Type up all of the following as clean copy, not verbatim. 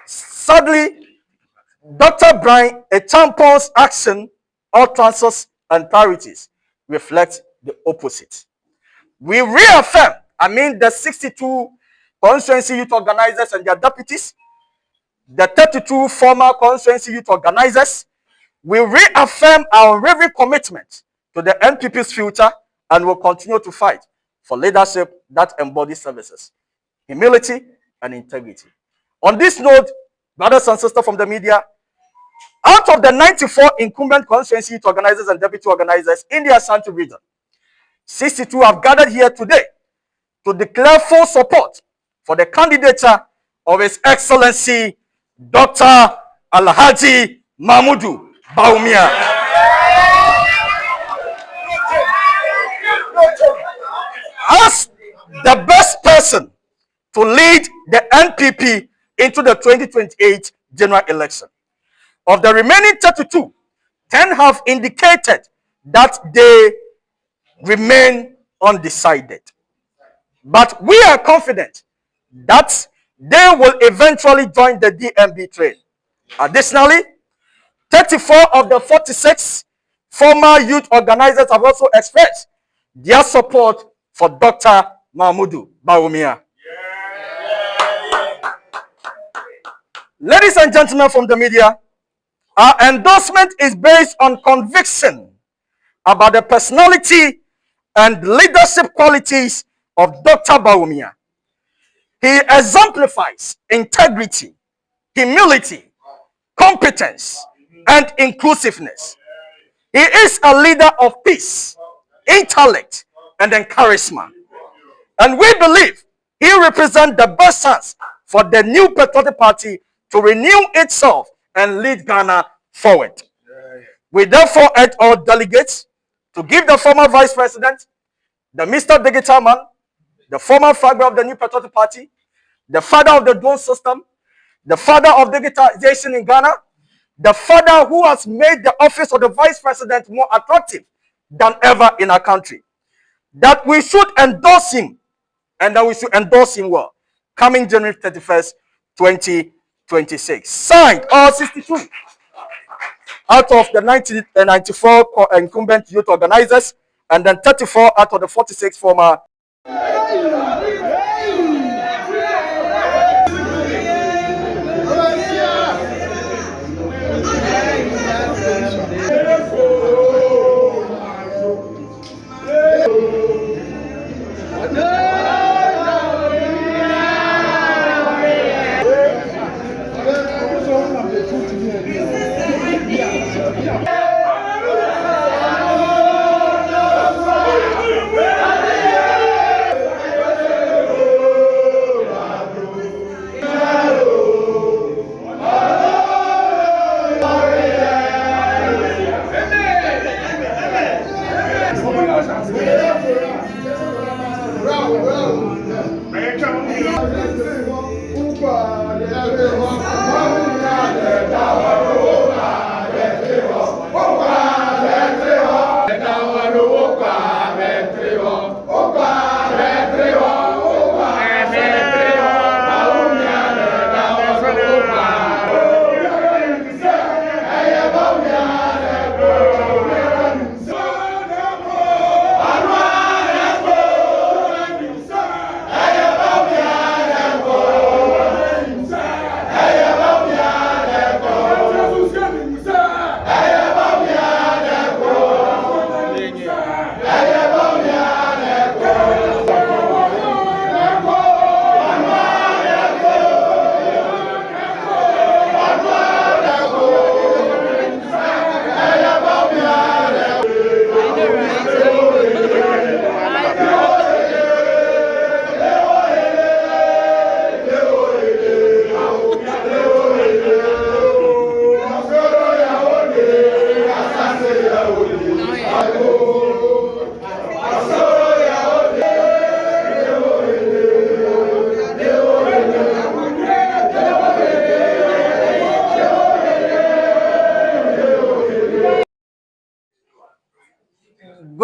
Sadly, Dr. Brian a champion's action, utterances, and priorities reflect the opposite. We reaffirm, the 62 constituency youth organizers and their deputies, the 32 former constituency youth organizers, we reaffirm our unwavering commitment to the NPP's future and will continue to fight for leadership that embodies services, humility, and integrity. On this note, brothers and sisters from the media, out of the 94 incumbent constituency youth organizers and deputy organizers in the Ashanti region, 62 have gathered here today to declare full support for the candidature of His Excellency Dr. Alhaji Mahmudu Bawumia. As the best person to lead the NPP into the 2028 general election. Of the remaining 32, 10 have indicated that they remain undecided. But we are confident that they will eventually join the DMB train. Additionally, 34 of the 46 former youth organizers have also expressed their support for Dr. Mahmudu Bawumia. Ladies and gentlemen from the media, our endorsement is based on conviction about the personality and leadership qualities of Dr. Bawumia. He exemplifies integrity, humility, competence, and inclusiveness. He is a leader of peace, intellect, and charisma. And we believe he represents the best chance for the new patriotic party to renew itself and lead Ghana forward. We therefore urge all delegates to give the former vice president, the Mr. Digital Man, the former flagbearer of the new patriotic party, the father of the drone system, the father of digitization in Ghana, the father who has made the office of the vice president more attractive than ever in our country, that we should endorse him and that we should endorse him well coming January 31st, 2026. Signed, all 62 out of the 94 incumbent youth organizers and then 34 out of the 46 former.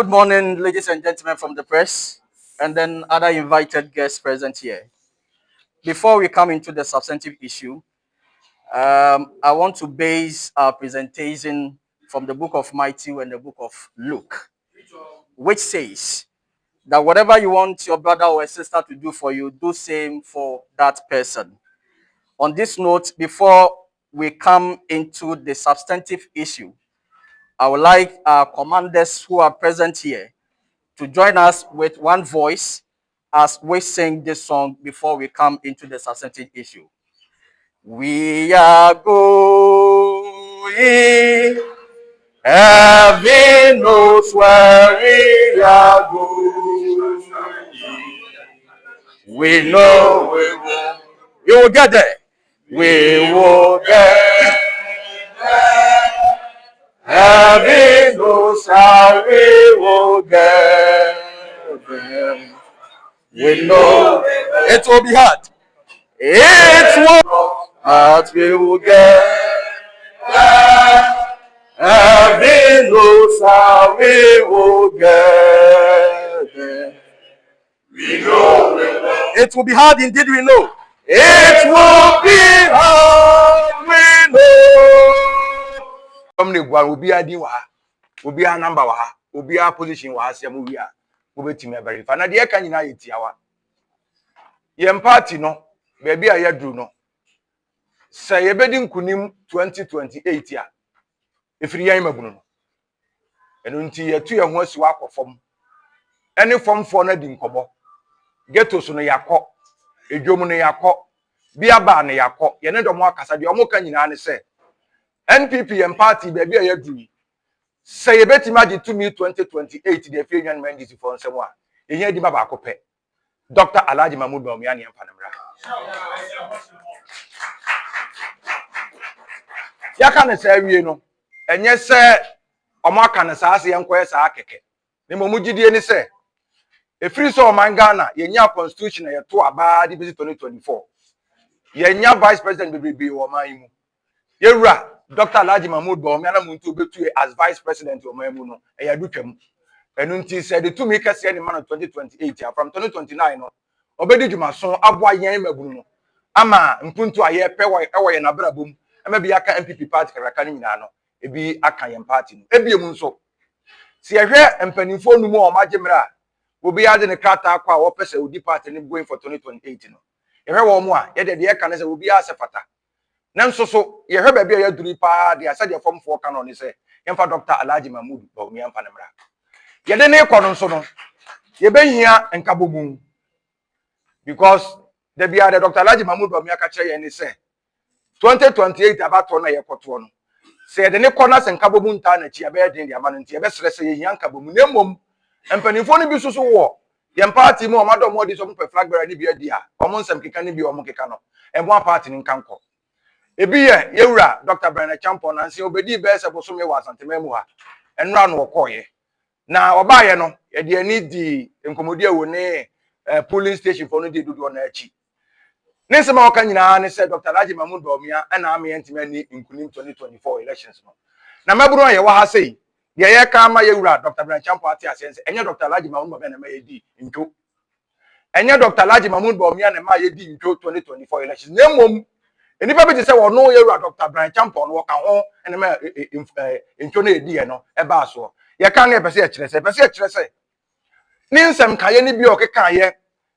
Good morning, ladies and gentlemen from the press. and then other invited guests present here. Before we come into the substantive issue, I want to base our presentation from the book of Matthew and the book of Luke, which says that whatever you want your brother or sister to do for you, do same for that person. On this note, before we come into the substantive issue, I would like our commanders who are present here to join us with one voice as we sing this song before we come into the substantive issue. We are going, heaven knows where we are going. We know we will get there. We will get there. Heaven knows how we will get there. We know it will be hard. It will, but we will get there. Heaven knows how we will get there. We know it will be hard indeed, we know. It will be hard, we know. Will be a number, will be our position was a movie. Will be to me very fun. Dear, can you know it? Yem party no, baby, I do no. Say a bedding kunim 2028 ya. If you are Bruno. And until you 2 years once you walk from any form for nothing kobo. Get to soon yako, a Jomune yako, be a bar ne yako, Yenedo Marcas at your Mokan in say. NPP and party, baby, I agree. Say a bet imagine to me 2028 the African men is for someone. In here, the Babacope. Dr. Alaji Mahmoud Bawumia and Panamera. Yakana say, you know, and yes, sir, Omakana Sasi and Quesa Akeke. The Momujidi any say. A free soul Mangana, Yenya constitution, a 2 about 2024. Yenya vice president will be Omaimu. Yera, Dr. Alaji Mahmoud Bawumia Muntu be as vice president of Mamuno, a Yadukem. And until said the 2 makers any man of 2028 from 2029. Obedi Jumason, Abwa Yema Bruno. Ama, Mpuntu a year, Pewa, and Abrabum, and maybe Aka NPP party, Karakanino, a be Akayam party, a be a munso. See, I hear and penny no more, Majimra. Will be adding a kata or person will depart and going for 2028. If I were more, yet the Akanasa will be as a fata. Nan so, you heard baby a dripa, the Asadia form for canon, say, and for Dr. Alaji Mahmoud Bawumia and Panamera. Yet the name Conon Sono, you be here and Kaboom. Because the be the Dr. Alaji Mahmoud Bawumia Kache and he say 2028 about one year for say the name corners and Kaboom Tan, a chia bed in the Amanti, best say young Kaboom, Nemum. And penifoni bi susu wo yem party mo amado mo di so NPP Flagbearer ni bia dia omo nsem keka ni bi omo keka no e mo party ni nkanko e bi ye yewura Dr. Brian Champion nansi obedi be se boso me wa Asante memu ha enra no okoye na obaye no ye de ani di enkomodi ewo ne polling station for no di dudu na achi nese ma oka nyina ne se Dr. Alaji Mahmoud Bawumia na ame ntime ni nkunim 2024 elections no na maburu ye wa ha sei ye kama yewura Dr. Brian Champion ati asense enye Dr. Alaji Mahmoud Bawumia na ma yedi nto enye Dr. Alaji Mahmoud Bawumia na ma yedi nto 2024 elections nemom enipa bi say wono yewura Dr. Brian Champion wo ka ho ene ma nto na edi ye no e ba so ye kan na pese e kire se ni nsem kaye ni bi o keka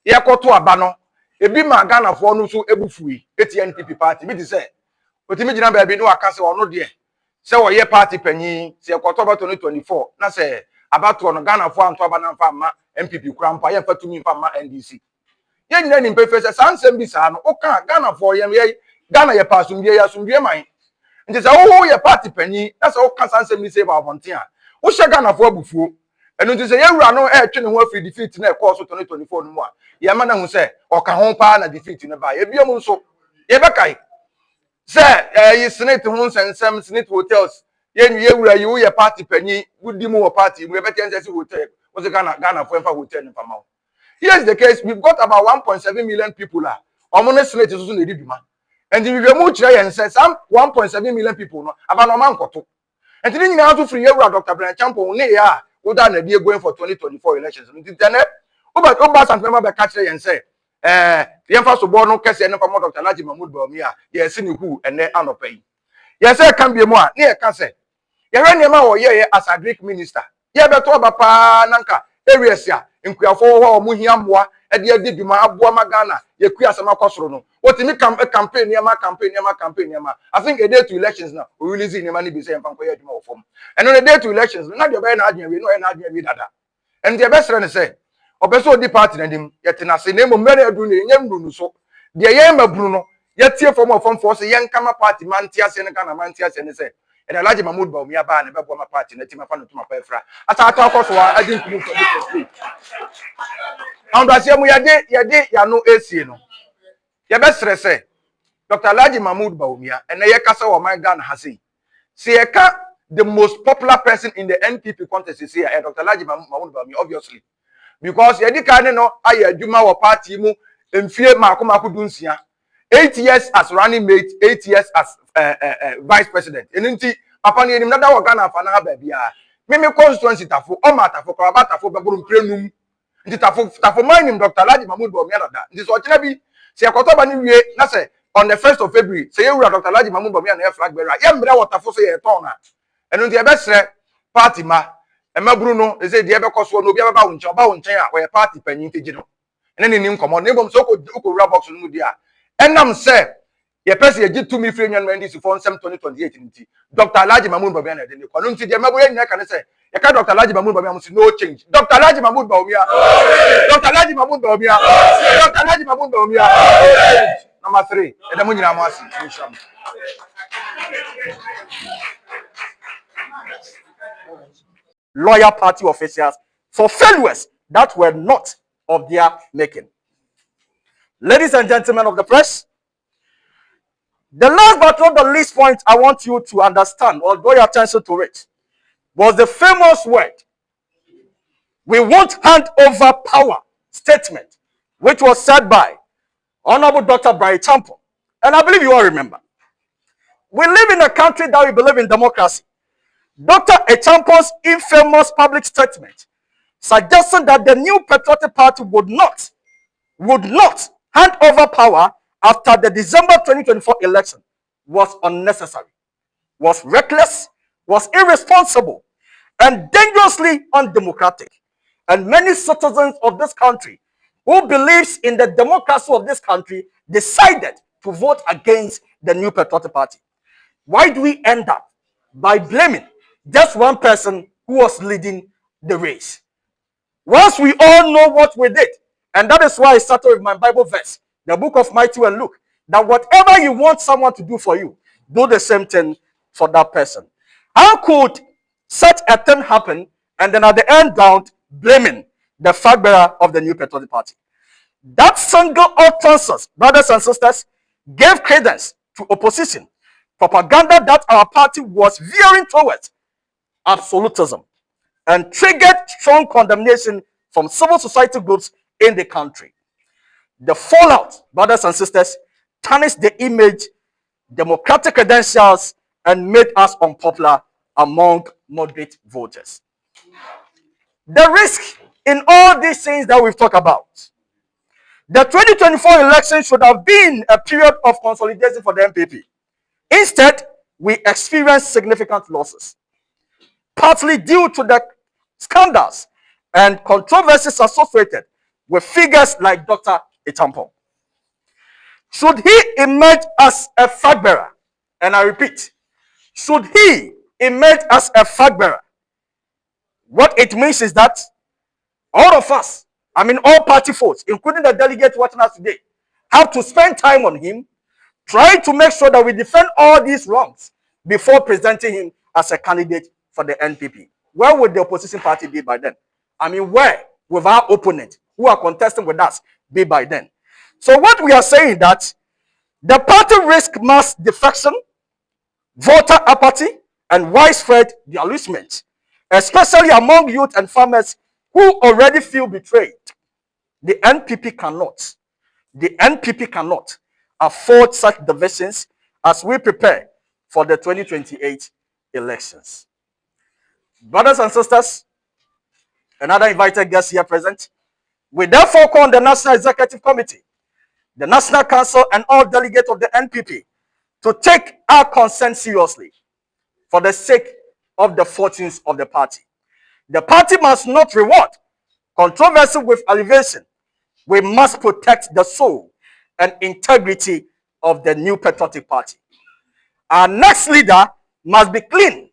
ye koto aba no ebi ma Ghana fo no so ebufui eti NPP party bi say otimi gina ba bi no aka se wono de se wo ye party panyin se ekoto ba 2024 na se abato no Ghana fo anto aba na mfa ma NPP kura mpa ye fatumi mfa ma NDC ye nyina ni mpefe se sansem bi sa no oka Ghana fo ye Ghana ye pasumdie ya sumdie man nti se wo ye party panyin na se oka sansem bi se ba abonten a wo hye Ghana fo abufuo enu nti se ye wura no twe ne ho afiri defeat na ekoso 2024 no mu a ye ma na hu se oka ho pa na defeat ne ba ye biom nso ye bekai say you senate hon sensem senate hotels ye wura you ye party panyi gudi mu wo party we better say hotel was Ghana for hotel in Famao. Here's the case, we've got about 1.7 million people are omo senate so na ediduma and we mu kire yen say some 1.7 million people no about no man koto and then nyina to free ye wura Dr. Brian Champion ne ya wo da na die going for 2024 elections nti tene Oba Asante member be catch yen say yemfa so bo no kese ne fa Dr. Alhaji Mahmood Bawumia ye se ne hu ene anopa yi ye say kan bi mu a ne ye ka say ye hwe ne ma wo ye as a Greek minister ye beto oba pa nanka areas ya nkuafo ho o mu hia mmoa e de adi dwuma aboa magana ye ku asema kwosoro no wotimi campaign niema I think a day to elections now we release niema ni bi say emfa nkoye adwuma wo fom eno the day to elections na de be na adwen we no e na adwen wi dada en de be sere ne say obeso di party na dim yete na se na emo mere adu ne nyem nu so de ye maburu no yetie fom ofom fo se yen kama party man tia se ne kana man tia se ne say and Alhaji Mahmood Bawumia ba ne be bo ma party na tima fa no tuma pa efra ata akoso wa adi nkunu for this state and as yemu yade ya no esi no ye be sere say Dr. Alhaji Mahmood Bawumia and ye kasa wo man Ghana ha sei se ye ka the most popular person in the NPP contest is here Dr. Alhaji Mahmood Bawumia obviously because ye di kan no aye adwuma wo party mu emfie mako dunsia 8 years as running mate 8 years as vice president eninti papa ni enim nada wo Ghana afa na ha ba bia me constituency tafo o ma tafo kwa ba tafo be buru mprenum nti tafo mining Dr. Alhaji Mahmood Bawumia nada nti so kina bi se yakoto ba ni wie na se on the 1st of February se ye wura Dr. Alhaji Mahmood Bawumia na Flagbearer ye mbre wo tafo so ye ton na enu nti e be sere party ma emaburu no eze de ebe koso no obi aba wo nchen a we party panyin teji no ene ni nkomo na ebom so ko rubber box no mu dia enam se ye pese ye gitu mi free nyan ndisi for nsem 2028 nti Dr. Alhaji Mahmood Bawumia na de ne ko no nti de emaburu ye nyaka ne se ye ka Dr. Alhaji Mahmood Bawumia musi no change Dr. Alhaji Mahmood Bawumia Dr. Alhaji Mahmood Bawumia Dr. Alhaji Mahmood Bawumia number 3 edamu nyina mo asi inshallah loyal party officials for failures that were not of their making. Ladies and gentlemen of the press, the last but not the least point I want you to understand or draw your attention to it was the famous word, "We won't hand over power" statement, which was said by Honorable Dr. Brian Champo. And I believe you all remember. We live in a country that we believe in democracy. Dr. Echampo's infamous public statement suggesting that the new Patriotic Party would not hand over power after the December 2024 election was unnecessary, was reckless, was irresponsible, and dangerously undemocratic. And many citizens of this country who believes in the democracy of this country decided to vote against the new Patriotic Party. Why do we end up by blaming just one person who was leading the race? Once we all know what we did, and that is why I started with my Bible verse, the book of Matthew and Luke, that whatever you want someone to do for you, do the same thing for that person. How could such a thing happen and then at the end round blaming the flag bearer of the new Patriotic Party? That single utterance, brothers and sisters, gave credence to opposition propaganda that our party was veering towards absolutism and triggered strong condemnation from civil society groups in the country. The fallout, brothers and sisters, tarnished the image, democratic credentials, and made us unpopular among moderate voters. The risk in all these things that we've talked about, the 2024 election should have been a period of consolidation for the NPP. Instead, we experienced significant losses, partly due to the scandals and controversies associated with figures like Dr. Echampo. Should he emerge as a flag bearer, and I repeat, should he emerge as a flag bearer, what it means is that all of us, I mean all party folks, including the delegates watching us today, have to spend time on him, trying to make sure that we defend all these wrongs before presenting him as a candidate for the NPP. Where would the opposition party be by then? I mean, where will our opponent who are contesting with us be by then? So what we are saying that the party risk mass defection, voter apathy, and widespread delusionment, especially among youth and farmers who already feel betrayed. The NPP cannot afford such divisions as we prepare for the 2028 elections. Brothers and sisters, another invited guest here present, We therefore call on the National Executive Committee, the National Council, and all delegates of the NPP to take our concern seriously for the sake of the fortunes of the party. The party must not reward controversy with elevation. We must protect the soul and integrity of the new patriotic party. Our next leader must be clean,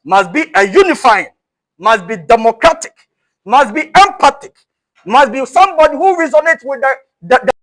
must be a unifying, must be democratic, must be empathic, must be somebody who resonates with the